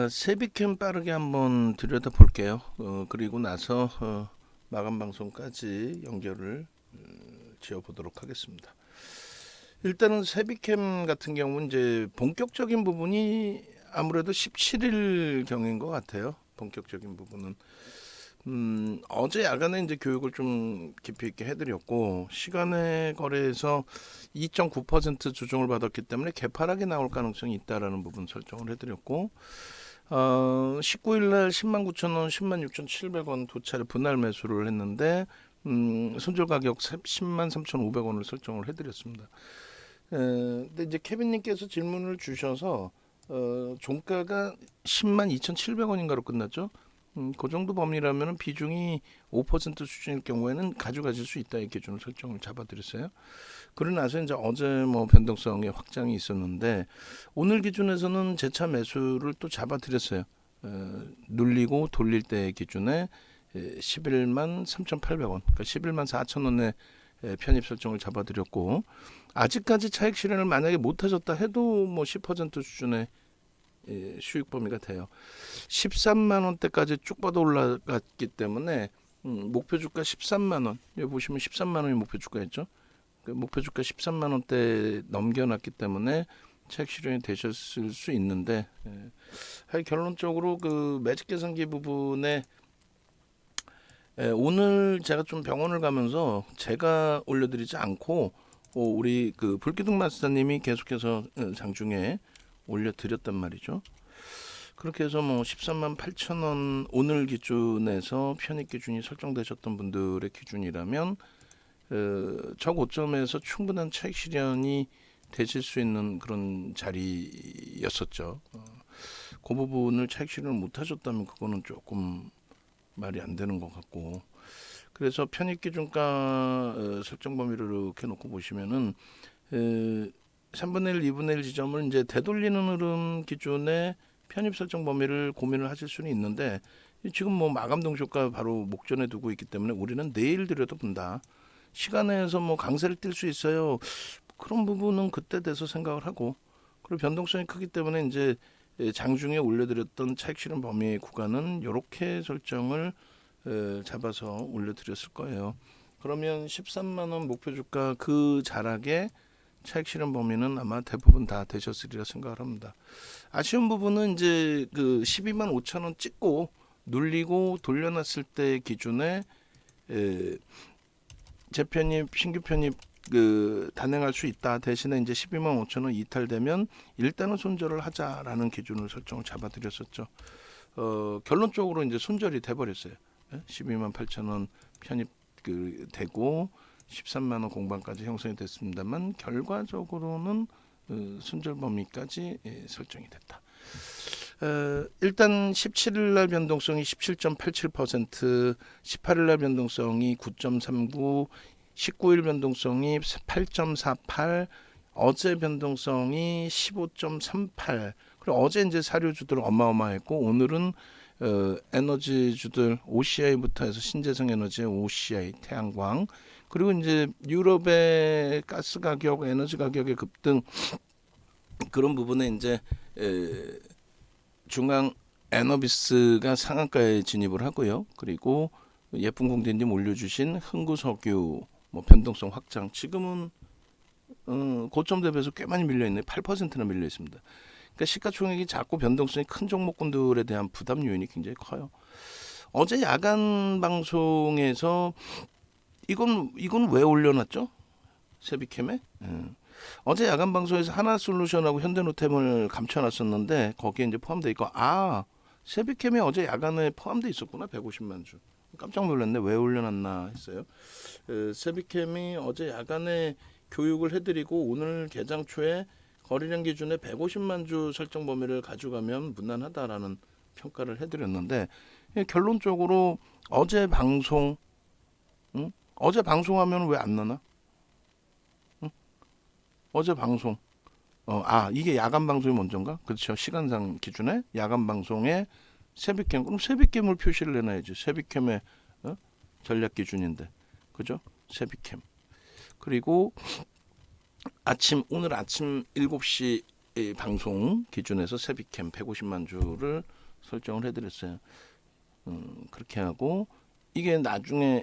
세비캠 빠르게 한번 들여다 볼게요. 그리고 나서 마감 방송까지 연결을 지어 보도록 하겠습니다. 일단은 세비캠 같은 경우는 이제 본격적인 부분이 아무래도 17일 경인 것 같아요. 본격적인 부분은 어제 야간에 이제 교육을 좀 깊이 있게 해드렸고, 시간의 거래에서 2.9% 조정을 받았기 때문에 개파락이 나올 가능성이 있다라는 부분 설정을 해드렸고, 19일 날 10만 9천 원, 10만 6,700원 두 차례 분할 매수를 했는데, 손절 가격 10만 3,500원을 설정을 해드렸습니다. 근데 이제 케빈님께서 질문을 주셔서 종가가 10만 2,700원인가로 끝났죠. 그 정도 범위라면 비중이 5% 수준일 경우에는 가져가실 수 있다, 이 기준을 설정을 잡아드렸어요. 그러고 나서 이제 어제 뭐 변동성의 확장이 있었는데, 오늘 기준에서는 재차 매수를 또 잡아드렸어요. 눌리고 돌릴 때 기준에 11만 3,800원, 그러니까 11만 4천 원에 편입 설정을 잡아드렸고, 아직까지 차익 실현을 만약에 못하셨다 해도 뭐 10% 수준의 수익 범위가 돼요. 13만 원대까지 쭉 뻗어 올라갔기 때문에 목표 주가 13만 원. 여기 보시면 13만 원이 목표 주가였죠. 그 목표 주가 13만 원대 넘겨놨기 때문에 차익 실현이 되셨을 수 있는데, 결론적으로 그 매직 계산기 부분에 오늘 제가 좀 병원을 가면서 제가 올려드리지 않고 우리 그 불기둥 마스터님이 계속해서 장중에 올려드렸단 말이죠. 그렇게 해서 뭐 13만 8천 원 오늘 기준에서 편입 기준이 설정되셨던 분들의 기준이라면 저 고점에서 충분한 차익 실현이 되실 수 있는 그런 자리였었죠. 그 부분을 차익 실현을 못 하셨다면 그거는 조금 말이 안 되는 것 같고, 그래서 편입 기준가 설정 범위를 이렇게 놓고 보시면은 3분의 1, 2분의 1 지점을 이제 되돌리는 흐름 기준에 편입 설정 범위를 고민을 하실 수는 있는데, 지금 뭐 마감 동시효가 바로 목전에 두고 있기 때문에 우리는 내일 들여다본다. 시간에서 뭐 강세를 띌 수 있어요. 그런 부분은 그때 돼서 생각을 하고, 그리고 변동성이 크기 때문에 이제 장중에 올려드렸던 차익 실현 범위 구간은 이렇게 설정을 잡아서 올려드렸을 거예요. 그러면 13만 원 목표 주가 그 자락에 차익 실현 범위는 아마 대부분 다 되셨으리라 생각을 합니다. 아쉬운 부분은 이제 그 12만 5천 원 찍고 눌리고 돌려놨을 때 기준에 재편입, 신규 편입 그 단행할 수 있다. 대신에 이제 12만 5천 원 이탈되면 일단은 손절을 하자라는 기준을 설정을 잡아드렸었죠. 결론적으로 이제 손절이 돼버렸어요. 12만 8천 원 편입 그 되고 13만 원 공방까지 형성이 됐습니다만, 결과적으로는 손절 범위까지 설정이 됐다. 일단 17일 날 변동성이 17.87%, 18일 날 변동성이 9.39, 19일 변동성이 8.48, 어제 변동성이 15.38. 그리고 어제 이제 사료주들 어마어마했고, 오늘은 에너지주들 OCI부터 해서 신재생 에너지의 OCI, 태양광, 그리고 이제 유럽의 가스 가격, 에너지 가격의 급등, 그런 부분에 이제 중앙 에너비스가 상한가에 진입을 하고요. 그리고 예쁜 공대님 올려주신 흥구석유 뭐 변동성 확장, 지금은 고점 대비해서 꽤 많이 밀려 있네. 8%나 밀려 있습니다. 그러니까 시가총액이 작고 변동성이 큰 종목군들에 대한 부담 요인이 굉장히 커요. 어제 야간 방송에서 이건 왜 올려놨죠? 세비캠에? 어제 야간 방송에서 하나솔루션하고 현대노템을 감춰놨었는데 거기에 이제 포함되어 있고, 세비캠이 어제 야간에 포함되어 있었구나. 150만 주. 깜짝 놀랐네. 왜 올려놨나 했어요. 세비캠이 어제 야간에 교육을 해드리고 오늘 개장 초에 거래량 기준에 150만 주 설정 범위를 가져가면 무난하다라는 평가를 해드렸는데, 결론적으로 어제 방송, 어제 방송하면 왜 안 나나? 어제 방송, 이게 야간 방송이 먼저인가? 그렇죠. 시간상 기준에 야간 방송에 세비캠, 그럼 세비캠을 표시를 해놔야지. 세비캠의 전략 기준인데, 그죠? 세비캠. 그리고 오늘 아침 7시 이 방송 기준에서 세비캠 150만 주를 설정을 해드렸어요. 그렇게 하고 이게 나중에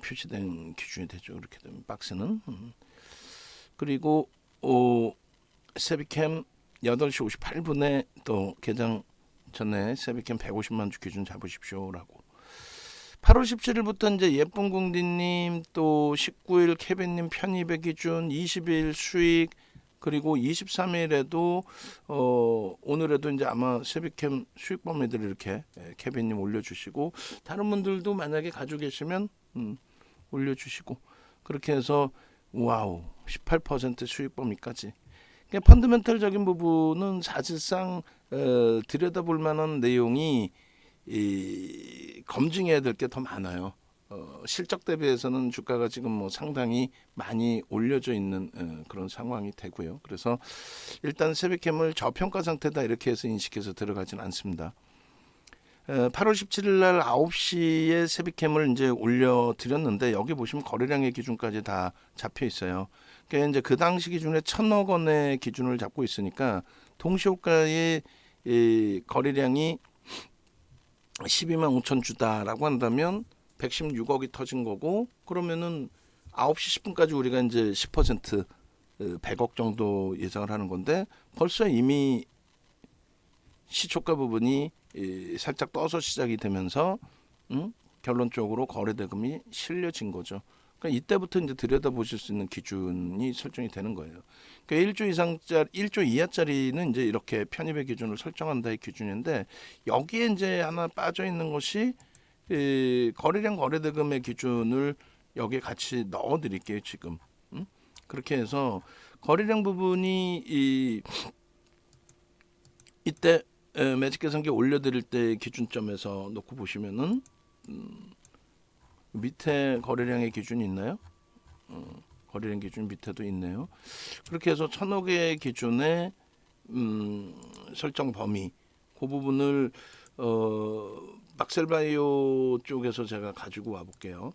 표시된 기준이 되죠. 이렇게 되면 박스는 그리고 세비캠 8시 58분에 또 개장 전에 세비캠 150만 주 기준 잡으십시오라고. 8월 17일부터 이제 예쁜 궁디님, 또 19일 케빈님 편입의 기준, 20일 수익, 그리고 23일에도 오늘에도 이제 아마 세비캠 수익 범위들 이렇게 케빈님 올려주시고, 다른 분들도 만약에 가지고 계시면 올려주시고, 그렇게 해서 와우 18% 수익 범위까지. 그러니까 펀더멘털적인 부분은 사실상 들여다볼 만한 내용이 검증해야 될 게 더 많아요. 실적 대비해서는 주가가 지금 뭐 상당히 많이 올려져 있는 그런 상황이 되고요. 그래서 일단 세비캠을 저평가 상태다 이렇게 해서 인식해서 들어가진 않습니다. 8월 17일 날 9시에 세비캠을 이제 올려드렸는데 여기 보시면 거래량의 기준까지 다 잡혀 있어요. 그러니까 이제 그 당시 기준에 1,000억 원의 기준을 잡고 있으니까 동시호가의 거래량이 12만 5천 주다라고 한다면 116억이 터진 거고, 그러면은 9시 10분까지 우리가 이제 10% 100억 정도 예상을 하는 건데 벌써 이미 시초가 부분이 살짝 떠서 시작이 되면서 결론적으로 거래 대금이 실려진 거죠. 그러니까 이때부터 이제 들여다보실 수 있는 기준이 설정이 되는 거예요. 그러니까 1조 이상짜리, 1조 이하짜리는 이제 이렇게 편입의 기준을 설정한다의 기준인데, 여기에 이제 하나 빠져 있는 것이 거래량 거래대금의 기준을 여기에 같이 넣어 드릴게요, 지금. 그렇게 해서 거래량 부분이 이때 매직 계산기 올려드릴 때 기준점에서 놓고 보시면은 밑에 거래량의 기준이 있나요? 거래량 기준 밑에도 있네요. 그렇게 해서 1,000억의 기준의 설정 범위, 그 부분을 막셀바이오 쪽에서 제가 가지고 와 볼게요.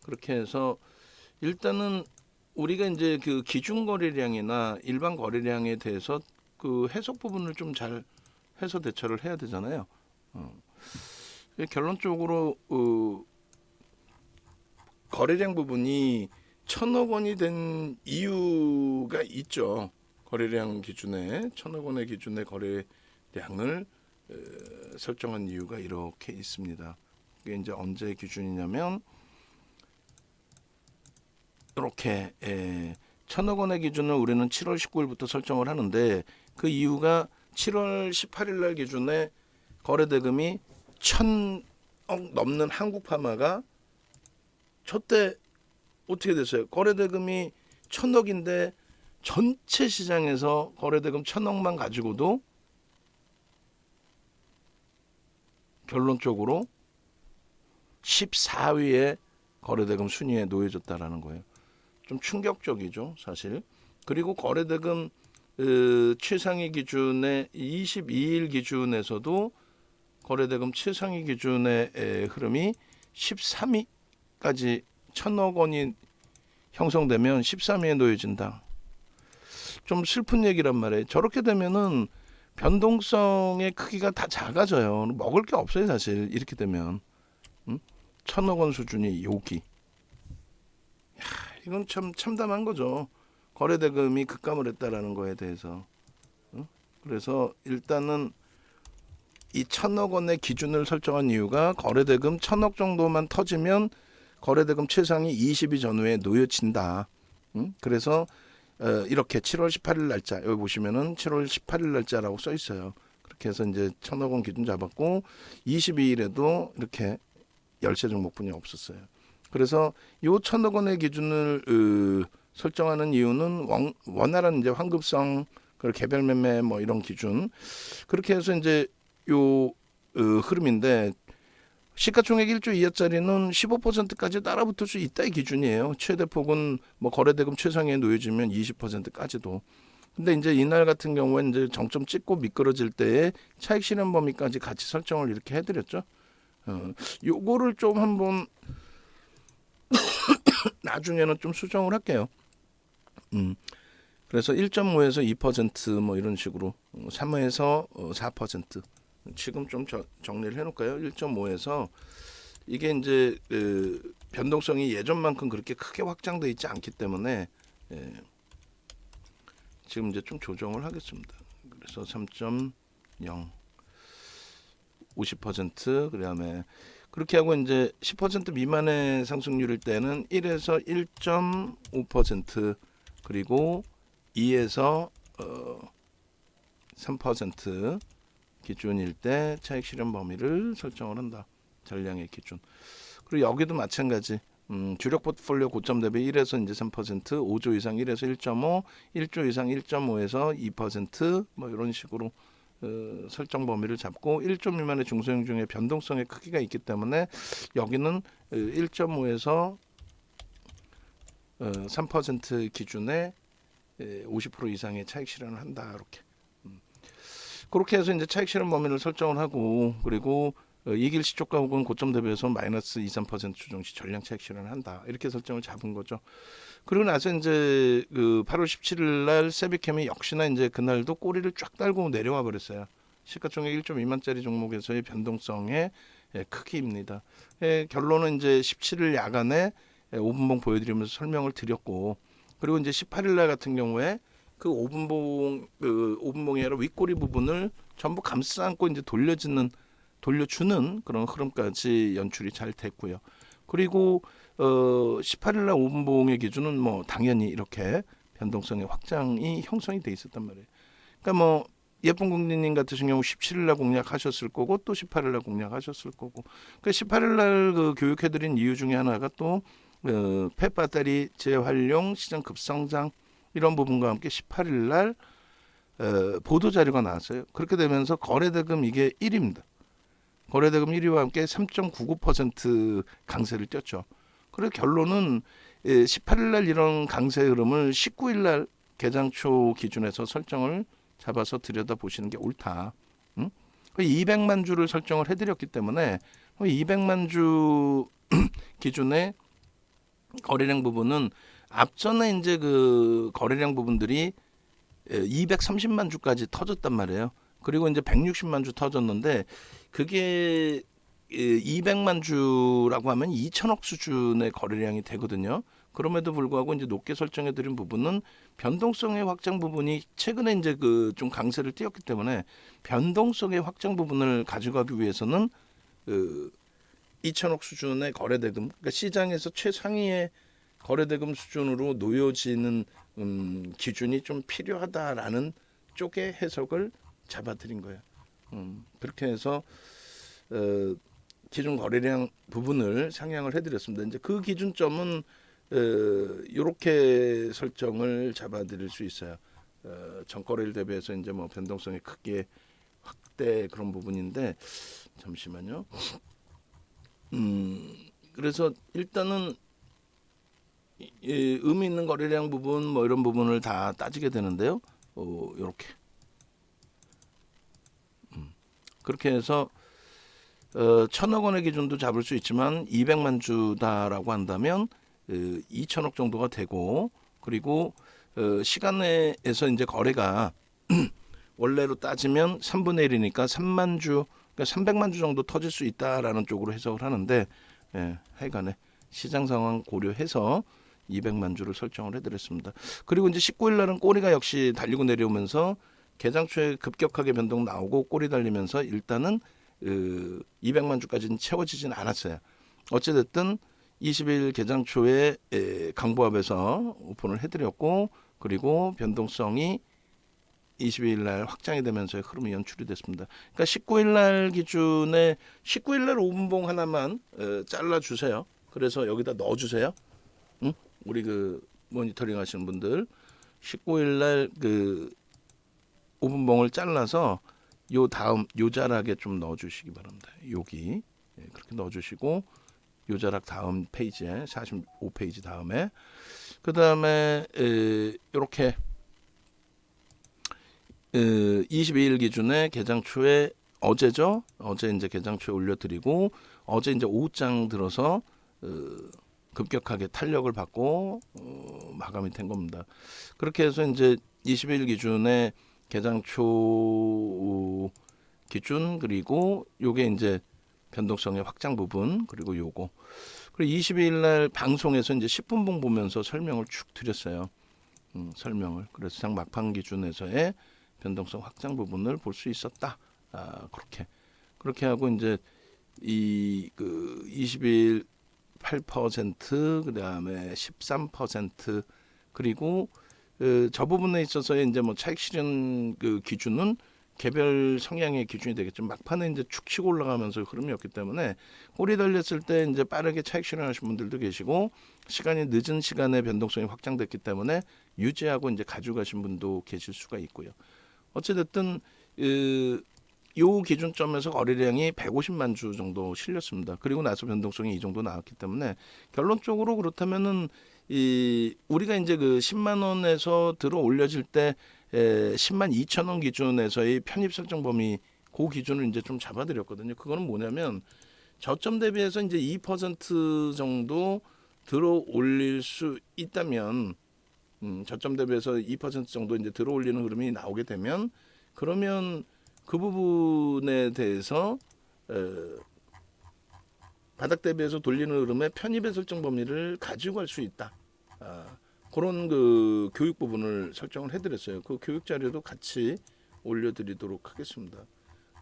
그렇게 해서 일단은 우리가 이제 그 기준 거래량이나 일반 거래량에 대해서 그 해석 부분을 좀 잘 해서 대처를 해야 되잖아요. 결론적으로 거래량 부분이 1,000억 원이 된 이유가 있죠. 거래량 기준에 1,000억 원의 기준의 거래량을 설정한 이유가 이렇게 있습니다. 이게 이제 언제 기준이냐면 이렇게 1,000억 원의 기준을 우리는 7월 19일부터 설정을 하는데, 그 이유가 7월 18일 날 기준에 거래 대금이 1,000억 넘는 한국파마가 저때 어떻게 됐어요? 거래 대금이 1,000억인데 전체 시장에서 거래 대금 1,000억만 가지고도 결론적으로 14위에 거래대금 순위에 놓여졌다라는 거예요. 좀 충격적이죠, 사실. 그리고 거래대금 최상위 기준의 22일 기준에서도 거래대금 최상위 기준의 흐름이 13위까지 1,000억 원이 형성되면 13위에 놓여진다. 좀 슬픈 얘기란 말이에요. 저렇게 되면은 변동성의 크기가 다 작아져요. 먹을 게 없어요, 사실. 이렇게 되면 1,000억 원 수준이 여기. 야, 이건 참 참담한 거죠. 거래 대금이 급감을 했다라는 거에 대해서. 그래서 일단은 이 1,000억 원의 기준을 설정한 이유가 거래 대금 1,000억 정도만 터지면 거래 대금 최상위 20위 전후에 놓여진다. 그래서 이렇게 7월 18일 날짜, 여기 보시면은 7월 18일 날짜라고 써 있어요. 그렇게 해서 이제 1,000억 원 기준 잡았고 22일에도 이렇게 열세 종목분이 없었어요. 그래서 요 1,000억 원의 기준을 설정하는 이유는 원활한 이제 환급성, 그리고 개별 매매 뭐 이런 기준, 그렇게 해서 이제 요 흐름인데, 시가총액 1조 이하짜리는 15%까지 따라붙을 수 있다의 기준이에요. 최대폭은 뭐 거래대금 최상위에 놓여지면 20%까지도. 근데 이제 이날 같은 경우에 이제 정점 찍고 미끄러질 때에 차익 실현 범위까지 같이 설정을 이렇게 해드렸죠. 요거를 좀 한번 나중에는 좀 수정을 할게요. 그래서 1.5에서 2%뭐 이런 식으로 3에서 4% 지금 좀 정리를 해놓을까요? 1.5에서 이게 이제 변동성이 예전만큼 그렇게 크게 확장돼 있지 않기 때문에 지금 이제 좀 조정을 하겠습니다. 그래서 3.0 50% 그다음에 그렇게 하고 이제 10% 미만의 상승률일 때는 1에서 1.5% 그리고 2에서 3% 기준일 때 차익 실현 범위를 설정을 한다. 전량의 기준. 그리고 여기도 마찬가지. 주력 포트폴리오 고점 대비 1에서 이제 3%, 5조 이상 1에서 1.5, 1조 이상 1.5에서 2%뭐 이런 식으로 설정 범위를 잡고 1조 미만의 중소형 중에 변동성의 크기가 있기 때문에 여기는 1.5에서 3% 기준에 50% 이상의 차익 실현을 한다. 이렇게. 그렇게 해서 이제 차익 실현 범위를 설정을 하고 그리고 이길 시초가 혹은 고점 대비해서 마이너스 2, 3% 추정 시 전량 차익 실현을 한다. 이렇게 설정을 잡은 거죠. 그리고 나서 이제 그 8월 17일 날 세비캠이 역시나 이제 그날도 꼬리를 쫙 달고 내려와 버렸어요. 시가총액 1.2만짜리 종목에서의 변동성의 크기입니다. 결론은 이제 17일 야간에 5분봉 보여드리면서 설명을 드렸고 그리고 이제 18일 날 같은 경우에 그 5분봉이 아니라 윗꼬리 부분을 전부 감싸 안고 이제 돌려주는 그런 흐름까지 연출이 잘 됐고요. 그리고 18일 날 5분봉의 기준은 뭐 당연히 이렇게 변동성의 확장이 형성이 돼 있었단 말이에요. 그러니까 뭐 예쁜 국민님 같으신 경우 17일 날 공략하셨을 거고 또 18일 날 공략하셨을 거고. 그러니까 18일 날 그 교육해드린 이유 중에 하나가 또 펫 배터리 재활용 시장 급성장 이런 부분과 함께 18일 날 보도 자료가 나왔어요. 그렇게 되면서 거래대금 이게 1위입니다. 거래대금 1위와 함께 3.99% 강세를 띄었죠. 그래서 결론은 18일 날 이런 강세 흐름을 19일 날 개장 초 기준에서 설정을 잡아서 들여다보시는 게 옳다. 200만 주를 설정을 해드렸기 때문에 200만 주 기준의 거래량 부분은 앞전에 이제 그 거래량 부분들이 230만 주까지 터졌단 말이에요. 그리고 이제 160만 주 터졌는데 그게 200만 주라고 하면 2천억 수준의 거래량이 되거든요. 그럼에도 불구하고 이제 높게 설정해 드린 부분은 변동성의 확장 부분이 최근에 이제 그 좀 강세를 띄었기 때문에 변동성의 확장 부분을 가져가기 위해서는 2천억 수준의 거래대금, 그러니까 시장에서 최상위의 거래대금 수준으로 놓여지는 기준이 좀 필요하다라는 쪽의 해석을 잡아드린 거예요. 그렇게 해서 기준 거래량 부분을 상향을 해드렸습니다. 이제 그 기준점은 이렇게 설정을 잡아드릴 수 있어요. 전거래일 대비해서 이제 뭐 변동성이 크게 확대 그런 부분인데 잠시만요. 그래서 일단은 의미 있는 거래량 부분 뭐 이런 부분을 다 따지게 되는데요. 이렇게 그렇게 해서 1,000억 원의 기준도 잡을 수 있지만 200만 주다라고 한다면 2천억 정도가 되고 그리고 시간에서 이제 거래가 원래로 따지면 3분의 1이니까 3만 주, 그러니까 300만 주 정도 터질 수 있다라는 쪽으로 해석을 하는데 하여간에 시장 상황 고려해서 200만 주를 설정을 해드렸습니다. 그리고 이제 19일 날은 꼬리가 역시 달리고 내려오면서 개장 초에 급격하게 변동 나오고 꼬리 달리면서 일단은 200만 주까지는 채워지진 않았어요. 어찌됐든 20일 개장 초에 강보합에서 오픈을 해드렸고 그리고 변동성이 22일 날 확장이 되면서 흐름이 연출이 됐습니다. 그러니까 19일 날 기준에 19일 날 5분봉 하나만 잘라 주세요. 그래서 여기다 넣어 주세요. 응? 우리 그 모니터링 하시는 분들 19일 날 그 5분봉을 잘라서 요 다음 요 자락에 좀 넣어 주시기 바랍니다. 여기 그렇게 넣어 주시고 요 자락 다음 페이지에 45페이지 다음에 그다음에 이렇게 22일 기준에 개장 초에 어제죠. 어제 이제 개장 초에 올려드리고 어제 이제 오후장 들어서 급격하게 탄력을 받고 마감이 된 겁니다. 그렇게 해서 이제 20일 기준에 개장 초 기준, 그리고 요게 이제 변동성의 확장 부분, 그리고 요거, 그리고 22일 날 방송에서 이제 10분봉 보면서 설명을 쭉 드렸어요. 설명을. 그래서 장 막판 기준에서의 변동성 확장 부분을 볼 수 있었다. 그렇게 하고 이제 이 그 20일 8%, 그다음에 13%, 그리고 저 부분에 있어서의 이제 뭐 차익 실현 그 기준은 개별 성향의 기준이 되겠죠. 막판에 이제 축 치고 올라가면서 흐름이었기 때문에 꼬리 달렸을 때 이제 빠르게 차익 실현하신 분들도 계시고, 시간이 늦은 시간에 변동성이 확장됐기 때문에 유지하고 이제 가져가신 분도 계실 수가 있고요. 어찌됐든 요 기준점에서 거래량이 150만 주 정도 실렸습니다. 그리고 나서 변동성이 이 정도 나왔기 때문에 결론적으로 그렇다면은 우리가 이제 그 10만 원에서 들어 올려질 때 10만 2천 원 기준에서의 편입 설정 범위, 그 기준을 이제 좀 잡아드렸거든요. 그거는 뭐냐면 저점 대비해서 이제 2% 정도 들어 올릴 수 있다면, 저점 대비해서 2% 정도 이제 들어 올리는 흐름이 나오게 되면, 그러면 그 부분에 대해서 바닥 대비해서 돌리는 흐름의 편입의 설정 범위를 가지고 갈 수 있다. 그런 그 교육 부분을 설정을 해드렸어요. 그 교육 자료도 같이 올려드리도록 하겠습니다.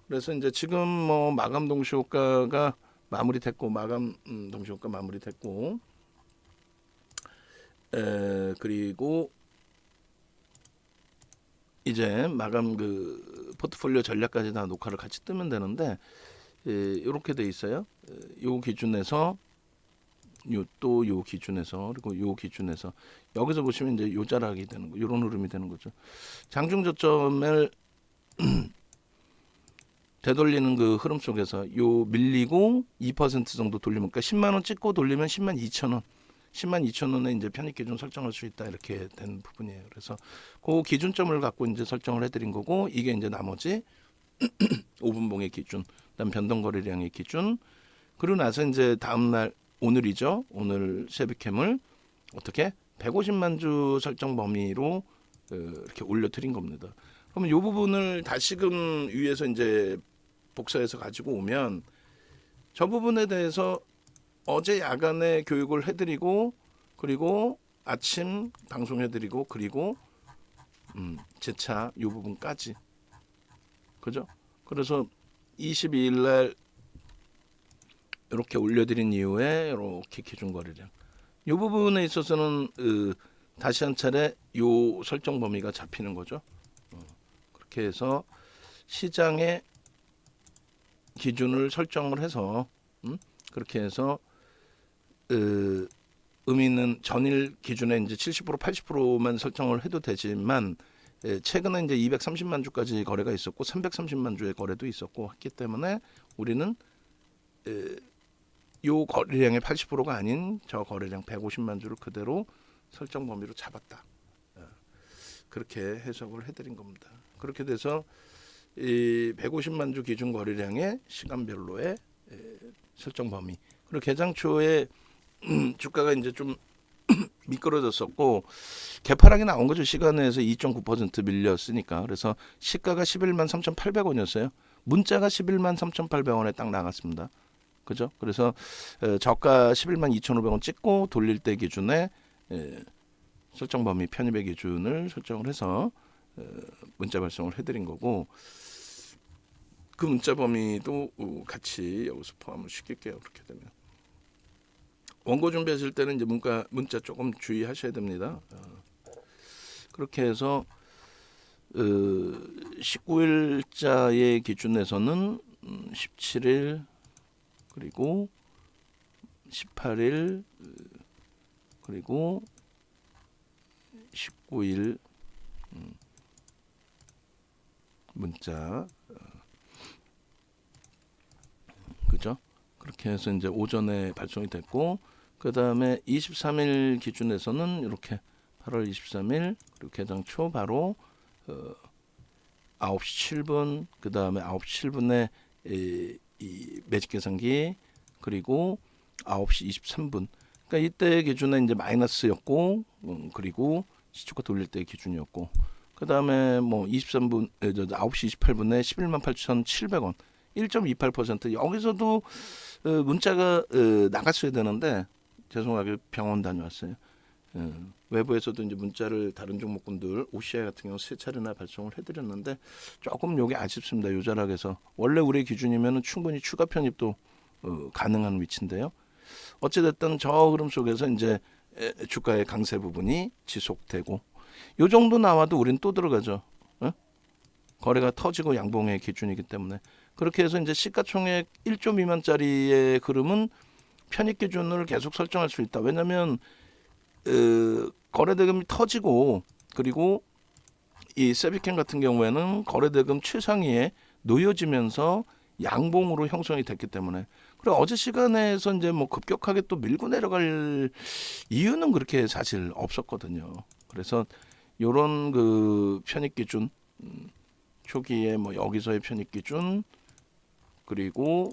그래서 이제 지금 뭐 마감 동시효과가 마무리됐고, 마감 동시효과 마무리됐고, 그리고 이제 마감 그 포트폴리오 전략까지 다 녹화를 같이 뜨면 되는데, 이렇게 돼 있어요. 요 기준에서 또 요 기준에서, 그리고 요 기준에서, 여기서 보시면 이제 요 자락이 되는 거, 요런 흐름이 되는 거죠. 장중 저점을 되돌리는 그 흐름 속에서 요 밀리고 2% 정도 돌리면, 그러니까 10만 원 찍고 돌리면 10만 2천 원, 10만 2천 원에 이제 편입 기준 설정할 수 있다, 이렇게 된 부분이에요. 그래서 그 기준점을 갖고 이제 설정을 해드린 거고, 이게 이제 나머지 5분봉의 기준, 그다음 변동 거래량의 기준, 그리고 나서 이제 다음 날 오늘이죠. 오늘 세비캠을 어떻게 150만 주 설정 범위로 이렇게 올려드린 겁니다. 그러면 이 부분을 다시금 위에서 이제 복사해서 가지고 오면, 저 부분에 대해서 어제 야간에 교육을 해드리고, 그리고 아침 방송해드리고, 그리고 제차 이 부분까지, 그죠? 그래서 22일 날 이렇게 올려드린 이후에 이렇게 기준 거래량, 이 부분에 있어서는 다시 한 차례 요 설정 범위가 잡히는 거죠. 그렇게 해서 시장의 기준을 설정을 해서 그렇게 해서 의미 있는 전일 기준에 이제 70% 80%만 설정을 해도 되지만, 최근에 이제 230만 주까지 거래가 있었고 330만 주의 거래도 있었고 했기 때문에 우리는 요 거래량의 80%가 아닌 저 거래량 150만 주를 그대로 설정 범위로 잡았다. 그렇게 해석을 해드린 겁니다. 그렇게 돼서 이 150만 주 기준 거래량의 시간별로의 설정 범위, 그리고 개장 초에 주가가 이제 좀 미끄러졌었고 개파락이 나온 거죠. 시간에서 2.9% 밀렸으니까. 그래서 시가가 11만 3,800원이었어요. 문자가 11만 3,800원에 딱 나갔습니다. 그죠? 그래서 저가 11만 2,500원 찍고 돌릴 때 기준에 설정 범위 편입의 기준을 설정을 해서 문자 발송을 해드린 거고, 그 문자 범위도 같이 여기서 포함을 시킬게요. 그렇게 되면 원고 준비하실 때는 이제 문자 조금 주의하셔야 됩니다. 그렇게 해서 19일자의 기준에서는 17일, 그리고 18일, 그리고 19일 문자, 그죠? 그렇게 해서 이제 오전에 발송이 됐고, 그 다음에 23일 기준에서는 이렇게 8월 23일 그리고 개장 초 바로 9시 7분, 그 다음에 9시 7분에 이 매직 계산기, 그리고 9시 23분, 그러니까 이때 기준에 이제 마이너스였고, 그리고 시초가 돌릴 때 기준이었고, 그 다음에 뭐 23분, 9시 28분에 11만 8,700원, 1.28%. 여기서도 문자가 나갔어야 되는데 죄송하게 병원 다녀왔어요. 외부에서도 이제 문자를 다른 종목군들 OCI 같은 경우 세 차례나 발송을 해드렸는데 조금 요게 아쉽습니다. 요 자락에서 원래 우리 기준이면은 충분히 추가 편입도 가능한 위치인데요. 어찌됐든 저 흐름 속에서 이제 주가의 강세 부분이 지속되고 요 정도 나와도 우린 또 들어가죠. 거래가 터지고 양봉의 기준이기 때문에 그렇게 해서 이제 시가총액 1조 미만짜리의 흐름은 편입 기준을 계속 설정할 수 있다. 왜냐하면 거래대금이 터지고 그리고 이 세비캠 같은 경우에는 거래대금 최상위에 놓여지면서 양봉으로 형성이 됐기 때문에 그리고 어제 시간에서 이제 뭐 급격하게 또 밀고 내려갈 이유는 그렇게 사실 없었거든요. 그래서 요런 그 편입 기준 초기에 뭐 여기서의 편입 기준 그리고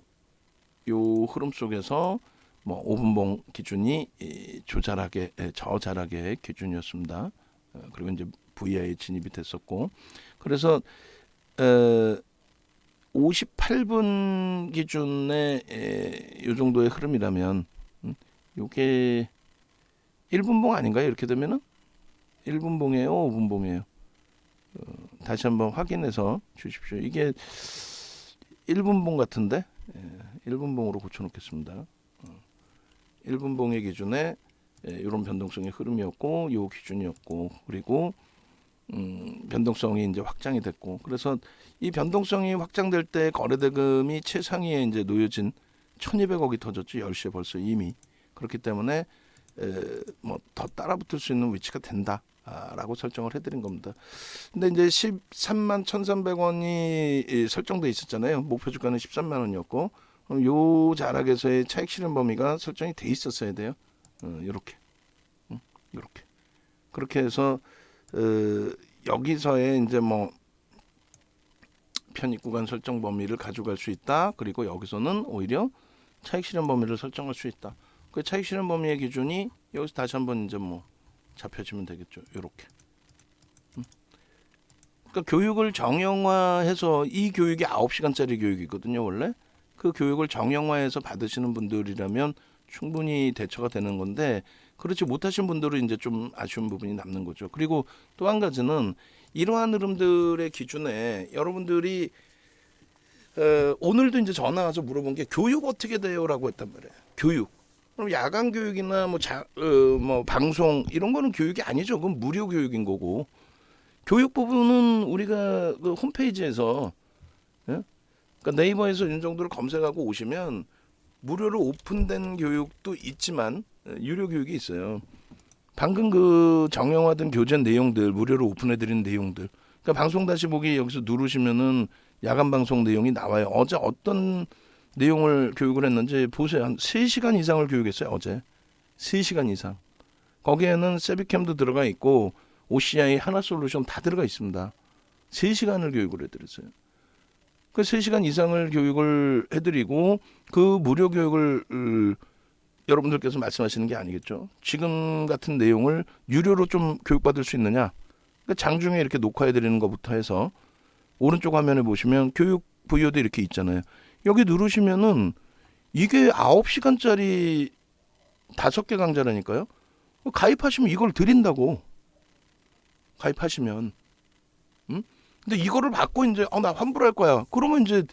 요 흐름 속에서 뭐 5분봉 기준이 조잘하게 저잘하게 기준이었습니다. 그리고 이제 VI에 진입이 됐었고 그래서 58분 기준의 요 정도의 흐름이라면 요게 1분봉 아닌가요? 이렇게 되면은 1분봉이에요, 5분봉이에요. 다시 한번 확인해서 주십시오. 이게 1분봉 같은데 1분봉으로 고쳐놓겠습니다. 1분봉의 기준에 이런 변동성의 흐름이었고 요 기준이었고 그리고 변동성이 이제 확장이 됐고 그래서 이 변동성이 확장될 때 거래대금이 최상위에 이제 놓여진 1,200억이 터졌죠. 10시에 벌써 이미 그렇기 때문에 뭐 더 따라붙을 수 있는 위치가 된다라고 설정을 해드린 겁니다. 근데 이제 13만 1,300원이 설정돼 있었잖아요. 목표 주가는 13만 원이었고 요 자락에서의 차익 실현 범위가 설정이 돼 있었어야 돼요. 이렇게 이렇게 그렇게 해서 여기서의 이제 뭐 편입 구간 설정 범위를 가져갈 수 있다. 그리고 여기서는 오히려 차익 실현 범위를 설정할 수 있다. 그 차익 실현 범위의 기준이 여기서 다시 한번 이제 뭐 잡혀지면 되겠죠. 이렇게. 그러니까 교육을 정형화해서 이 교육이 9시간짜리 교육이거든요. 원래 그 교육을 정형화해서 받으시는 분들이라면 충분히 대처가 되는 건데 그렇지 못하신 분들은 이제 좀 아쉬운 부분이 남는 거죠. 그리고 또 한 가지는 이러한 흐름들의 기준에 여러분들이 오늘도 이제 전화 와서 물어본 게 교육 어떻게 돼요라고 했단 말이에요. 교육. 그럼 야간 교육이나 뭐 방송 이런 거는 교육이 아니죠. 그건 무료 교육인 거고. 교육 부분은 우리가 그 홈페이지에서 그러니까 네이버에서 이 정도를 검색하고 오시면 무료로 오픈된 교육도 있지만 유료 교육이 있어요. 방금 그 정형화된 교재 내용들 무료로 오픈해드린 내용들. 그러니까 방송 다시 보기 여기서 누르시면은 야간 방송 내용이 나와요. 어제 어떤 내용을 교육을 했는지 보세요. 한 3시간 이상을 교육했어요. 어제 3시간 이상. 거기에는 세비캠도 들어가 있고 OCI 하나솔루션 다 들어가 있습니다. 3시간을 교육을 해드렸어요. 그 3시간 이상을 교육을 해드리고 그 무료 교육을 여러분들께서 말씀하시는 게 아니겠죠. 지금 같은 내용을 유료로 좀 교육받을 수 있느냐. 그러니까 장중에 이렇게 녹화해드리는 것부터 해서 오른쪽 화면에 보시면 교육 VOD 이렇게 있잖아요. 여기 누르시면은 이게 9시간짜리 5개 강좌라니까요. 가입하시면 이걸 드린다고. 가입하시면. 근데 이거를 받고 이제 나 환불할 거야. 그러면 이제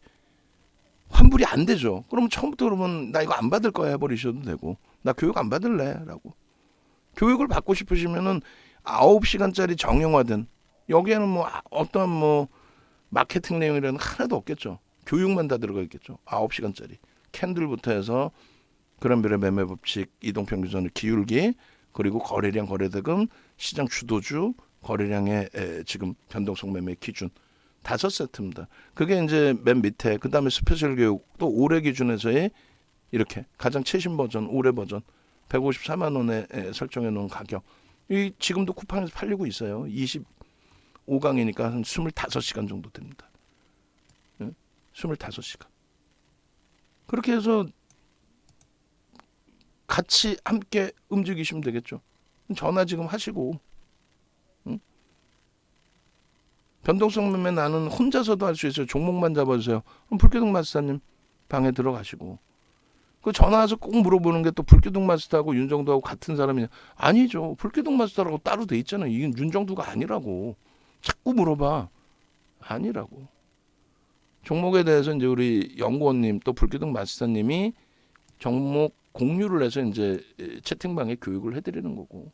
환불이 안 되죠. 그러면 처음부터 그러면 나 이거 안 받을 거야 해버리셔도 되고 나 교육 안 받을래라고. 교육을 받고 싶으시면은 9시간짜리 정형화된 여기에는 뭐 어떤 뭐 마케팅 내용이라는 하나도 없겠죠. 교육만 다 들어가 있겠죠. 9시간짜리 캔들부터 해서 그란별의 매매 법칙, 이동평균선의 기울기, 그리고 거래량, 거래대금, 시장 주도주, 거래량의 지금 변동성 매매 기준 5세트입니다. 그게 이제 맨 밑에 그 다음에 스페셜 교육 또 올해 기준에서의 이렇게 가장 최신 버전 올해 버전 154만 원에 설정해 놓은 가격. 이 지금도 쿠팡에서 팔리고 있어요. 25강이니까 한 25시간 정도 됩니다. 25시간. 그렇게 해서 같이 함께 움직이시면 되겠죠. 전화 지금 하시고, 응? 변동성 매매 나는 혼자서도 할 수 있어요. 종목만 잡아주세요. 그럼 불기둥 마스터님 방에 들어가시고, 그 전화해서 꼭 물어보는 게 또 불기둥 마스터하고 윤정두하고 같은 사람이냐? 아니죠. 불기둥 마스터라고 따로 돼 있잖아요. 이게 윤정두가 아니라고. 자꾸 물어봐. 아니라고. 종목에 대해서 이제 우리 연구원님 또 불기둥 마스터님이 종목 공유를 해서 이제 채팅방에 교육을 해드리는 거고.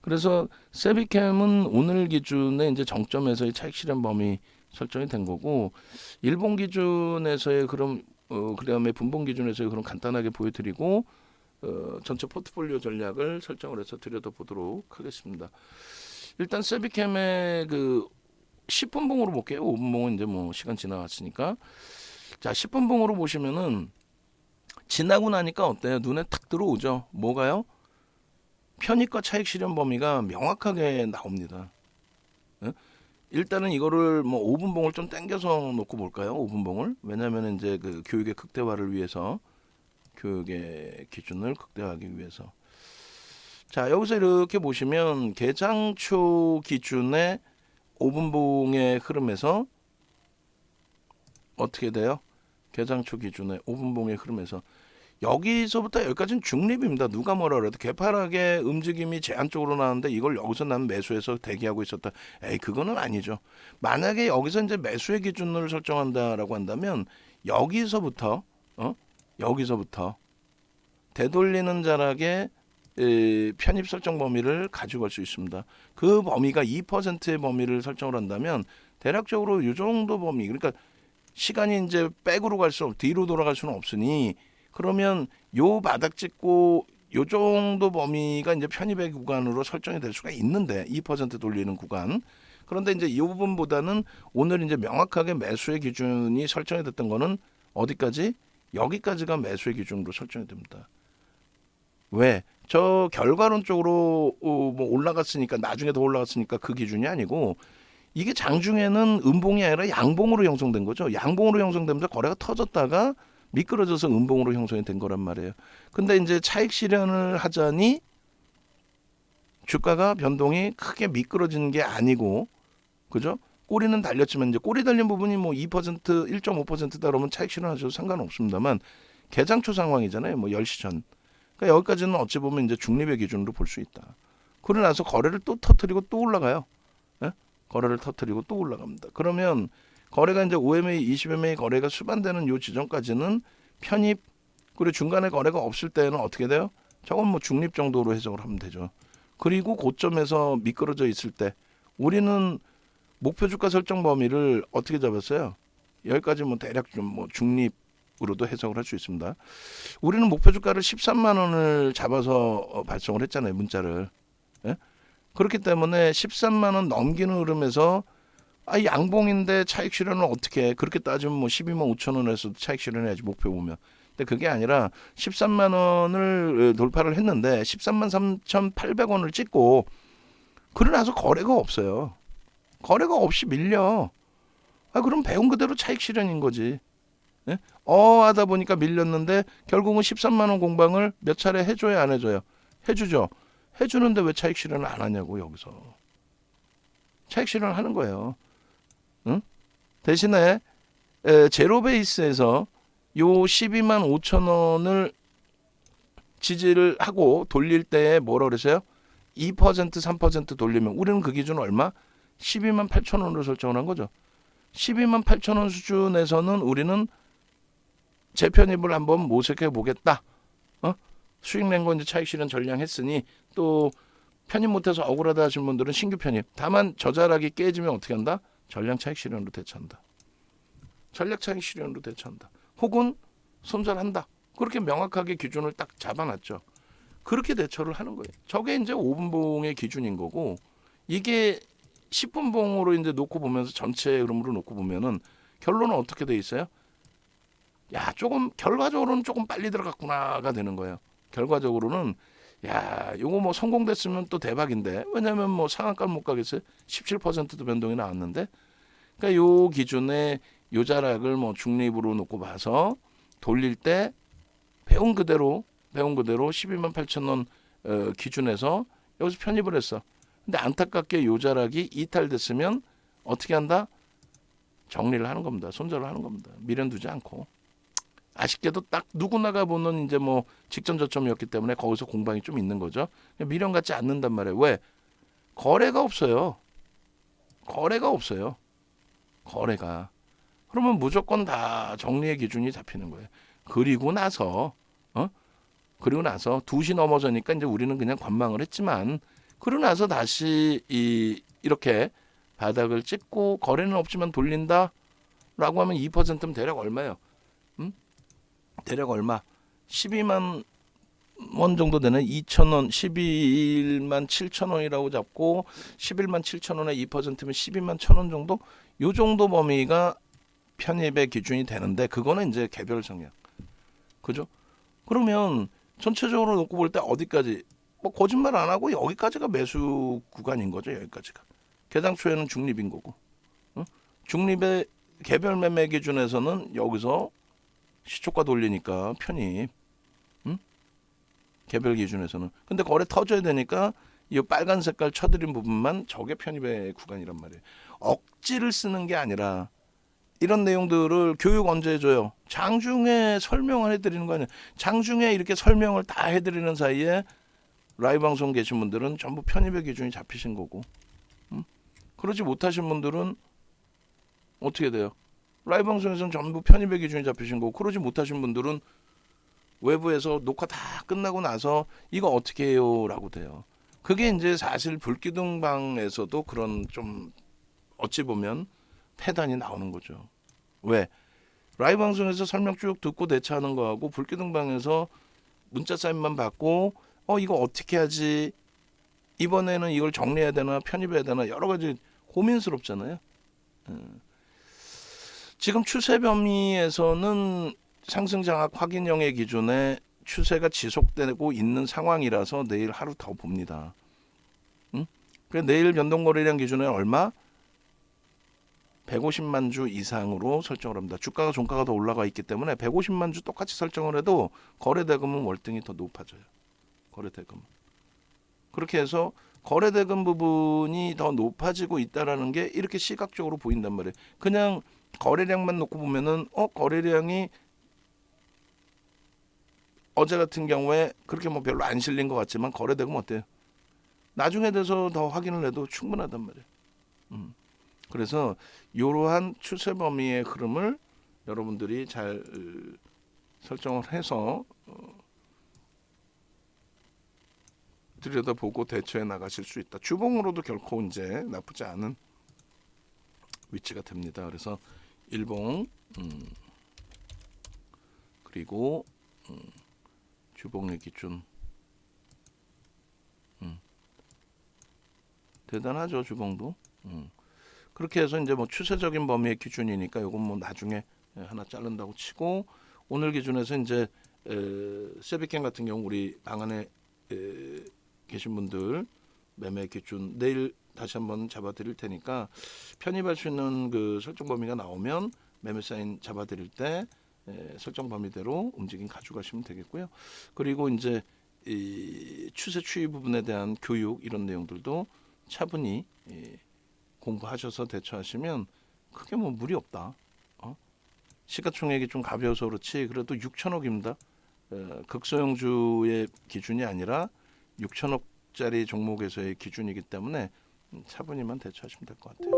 그래서 세비캠은 오늘 기준에 이제 정점에서의 차익 실현 범위 설정이 된 거고, 일본 기준에서의 그런 그다음에 분봉 기준에서의 그런 간단하게 보여드리고 전체 포트폴리오 전략을 설정을 해서 들여다보도록 하겠습니다. 일단 세비캠의 그 10분봉으로 볼게요. 5분봉은 이제 뭐 시간 지나갔으니까. 자, 10분봉으로 보시면은 지나고 나니까 어때요? 눈에 탁 들어오죠. 뭐가요? 편입과 차익 실현 범위가 명확하게 나옵니다. 예? 일단은 이거를 뭐 5분봉을 좀 당겨서 놓고 볼까요? 5분봉을. 왜냐하면 이제 그 교육의 극대화를 위해서, 교육의 기준을 극대화하기 위해서. 자, 여기서 이렇게 보시면 개장초 기준의 5분봉의 흐름에서 어떻게 돼요? 개장초 기준의 5분봉의 흐름에서 여기서부터 여기까지는 중립입니다. 누가 뭐라 그래도 개파락의 움직임이 제한 쪽으로 나왔는데 이걸 여기서 난 매수해서 대기하고 있었다. 에이, 그거는 아니죠. 만약에 여기서 이제 매수의 기준을 설정한다라고 한다면 여기서부터 여기서부터 되돌리는 자락의 편입 설정 범위를 가지고 갈 수 있습니다. 그 범위가 2%의 범위를 설정을 한다면 대략적으로 이 정도 범위, 그러니까 시간이 이제 백으로 갈 수, 뒤로 돌아갈 수는 없으니, 그러면 요 바닥 찍고 요 정도 범위가 이제 편입의 구간으로 설정이 될 수가 있는데, 2% 돌리는 구간. 그런데 이제 이 부분보다는 오늘 이제 명확하게 매수의 기준이 설정이 됐던 거는 어디까지? 여기까지가 매수의 기준으로 설정이 됩니다. 왜? 저 결과론 쪽으로 뭐 올라갔으니까, 나중에 더 올라갔으니까 그 기준이 아니고, 이게 장중에는 음봉이 아니라 양봉으로 형성된 거죠. 양봉으로 형성되면서 거래가 터졌다가 미끄러져서 음봉으로 형성이 된 거란 말이에요. 근데 이제 차익 실현을 하자니 주가가 변동이 크게 미끄러지는 게 아니고, 그죠? 꼬리는 달렸지만 이제 꼬리 달린 부분이 뭐 2%, 1.5%다 그러면 차익 실현하셔도 상관없습니다만, 개장초 상황이잖아요. 뭐 10시 전. 그러니까 여기까지는 어찌 보면 이제 중립의 기준으로 볼 수 있다. 그러고 나서 거래를 또 터뜨리고 또 올라가요. 예? 거래를 터뜨리고 또 올라갑니다. 그러면 거래가 이제 5MA, 20MA 거래가 수반되는 요 지점까지는 편입, 그리고 중간에 거래가 없을 때는 어떻게 돼요? 저건 뭐 중립 정도로 해석을 하면 되죠. 그리고 고점에서 미끄러져 있을 때 우리는 목표 주가 설정 범위를 어떻게 잡았어요? 여기까지 뭐 대략 좀 뭐 중립으로도 해석을 할 수 있습니다. 우리는 목표 주가를 13만 원을 잡아서 발송을 했잖아요, 문자를. 예? 그렇기 때문에 13만 원 넘기는 흐름에서 양봉인데 차익 실현은 어떻게 해? 그렇게 따지면 뭐 12만 5천 원에서도 차익 실현해야지, 목표 보면. 근데 그게 아니라 13만 원을 돌파를 했는데 13만 3,800원을 찍고 그러고 나서 거래가 없어요. 거래가 없이 밀려. 그럼 배운 그대로 차익 실현인 거지. 예? 하다 보니까 밀렸는데 결국은 13만 원 공방을 몇 차례 해줘야 안 해줘요? 해주죠. 해주는데 왜 차익 실현을 안 하냐고. 여기서 차익 실현을 하는 거예요. 응? 대신에 제로 베이스에서 요 12만 5천 원을 지지를 하고 돌릴 때 뭐라 그러세요? 2% 3% 돌리면 우리는 그 기준 얼마? 12만 8천 원으로 설정을 한 거죠. 12만 8천 원 수준에서는 우리는 재편입을 한번 모색해 보겠다. 수익 낸 거 이제 차익 실현 전량했으니 또 편입 못해서 억울하다 하신 분들은 신규 편입. 다만 저 자락이 깨지면 어떻게 한다? 전량 차익 실현으로 대처한다. 전략 차익 실현으로 대처한다. 혹은 손절한다. 그렇게 명확하게 기준을 딱 잡아놨죠. 그렇게 대처를 하는 거예요. 저게 이제 5분봉의 기준인 거고, 이게 10분봉으로 이제 놓고 보면서 전체 흐름으로 놓고 보면은 결론은 어떻게 돼 있어요? 조금 결과적으로는 조금 빨리 들어갔구나가 되는 거예요. 결과적으로는 요거 뭐 성공됐으면 또 대박인데, 왜냐면 뭐 상한가 못 가겠어요. 17%도 변동이 나왔는데, 그러니까 요 기준에 요 자락을 뭐 중립으로 놓고 봐서 돌릴 때 배운 그대로 배운 그대로 12만 8천 원 기준에서 여기서 편입을 했어. 근데 안타깝게 요 자락이 이탈됐으면 어떻게 한다? 정리를 하는 겁니다. 손절을 하는 겁니다. 미련 두지 않고. 아쉽게도 딱 누구나가 보는 이제 뭐 직전 저점이었기 때문에 거기서 공방이 좀 있는 거죠. 미련 갖지 않는단 말이에요. 왜? 거래가 없어요. 거래가 없어요. 거래가. 그러면 무조건 다 정리의 기준이 잡히는 거예요. 그리고 나서 그리고 나서 2시 넘어서니까 이제 우리는 그냥 관망을 했지만 그러고 나서 다시 이렇게 바닥을 찍고 거래는 없지만 돌린다라고 하면 2%면 대략 얼마예요? 대략 얼마? 12만 원 정도 되는 2,000원, 11만 7천 원이라고 잡고 11만 7천 원에 2%면 12만 1천 원 정도? 요 정도 범위가 편입의 기준이 되는데 그거는 이제 개별 성향. 그죠? 그러면 전체적으로 놓고 볼 때 어디까지 뭐 거짓말 안 하고 여기까지가 매수 구간인 거죠. 여기까지가. 개당 초에는 중립인 거고. 중립의 개별 매매 기준에서는 여기서 시초가 돌리니까 편입. 개별 기준에서는. 근데 거래 터져야 되니까 이 빨간 색깔 쳐드린 부분만 저게 편입의 구간이란 말이에요. 억지를 쓰는 게 아니라 이런 내용들을 교육 언제 해줘요? 장중에 설명을 해드리는 거 아니에요. 장중에 이렇게 설명을 다 해드리는 사이에 라이브 방송 계신 분들은 전부 편입의 기준이 잡히신 거고, 그러지 못하신 분들은 어떻게 돼요? 라이브 방송에서는 전부 편입의 기준이 잡히신 거고, 그러지 못하신 분들은 외부에서 녹화 다 끝나고 나서 이거 어떻게 해요? 라고 돼요. 그게 이제 사실 불기둥방에서도 그런 좀 어찌 보면 패단이 나오는 거죠. 왜? 라이브 방송에서 설명 쭉 듣고 대처하는 거하고 불기둥방에서 문자 사인만 받고 이거 어떻게 하지? 이번에는 이걸 정리해야 되나 편입해야 되나 여러 가지 고민스럽잖아요. 지금 추세 범위에서는 상승 장악 확인형의 기준에 추세가 지속되고 있는 상황이라서 내일 하루 더 봅니다. 그래서 내일 변동거래량 기준에 얼마? 150만 주 이상으로 설정을 합니다. 주가가 종가가 더 올라가 있기 때문에 150만 주 똑같이 설정을 해도 거래대금은 월등히 더 높아져요. 거래대금. 그렇게 해서 거래대금 부분이 더 높아지고 있다라는 게 이렇게 시각적으로 보인단 말이에요. 그냥 거래량만 놓고 보면은 거래량이 어제 같은 경우에 그렇게 뭐 별로 안 실린 것 같지만 거래대금 어때요? 나중에 돼서 더 확인을 해도 충분하단 말이에요. 그래서 이러한 추세 범위의 흐름을 여러분들이 잘 설정을 해서 들여다보고 대처해 나가실 수 있다. 주봉으로도 결코 이제 나쁘지 않은 위치가 됩니다. 그래서 일봉 그리고 주봉의 기준 대단하죠. 주봉도. 그렇게 해서 이제 뭐 추세적인 범위의 기준이니까 이건 뭐 나중에 하나 자른다고 치고 오늘 기준에서 이제 세비캠 같은 경우 우리 방 안에 계신 분들 매매 기준 내일 다시 한번 잡아드릴 테니까 편입할 수 있는 그 설정 범위가 나오면 매매 사인 잡아드릴 때 설정 범위대로 움직임 가져가시면 되겠고요. 그리고 이제 이 추세 추이 부분에 대한 교육 이런 내용들도 차분히 공부하셔서 대처하시면 크게 뭐 무리 없다. 시가총액이 좀 가벼워서 그렇지 그래도 6천억입니다. 극소형주의 기준이 아니라 6천억짜리 종목에서의 기준이기 때문에 차분히만 대처하시면 될 것 같아요.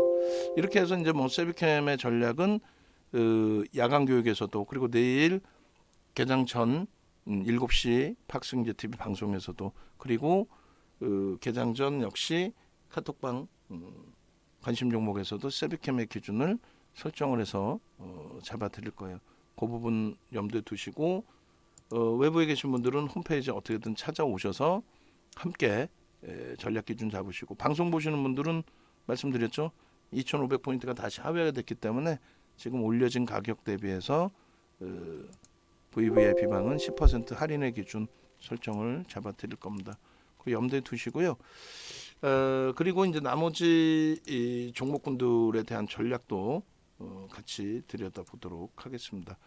이렇게 해서 이제 뭐 세비캠의 전략은 야간 교육에서도 그리고 내일 개장 전 7시 팍스윙제 TV 방송에서도 그리고 개장 전 역시 카톡방 관심 종목에서도 세비캠의 기준을 설정을 해서 잡아드릴 거예요. 그 부분 염두에 두시고 외부에 계신 분들은 홈페이지 어떻게든 찾아오셔서 함께 전략 기준 잡으시고 방송 보시는 분들은 말씀드렸죠. 2,500포인트가 다시 하회가 됐기 때문에 지금 올려진 가격 대비해서 VVIP 방은 10% 할인의 기준 설정을 잡아드릴 겁니다. 그 염두에 두시고요. 그리고 이제 나머지 이 종목군들에 대한 전략도 같이 들여다보도록 하겠습니다.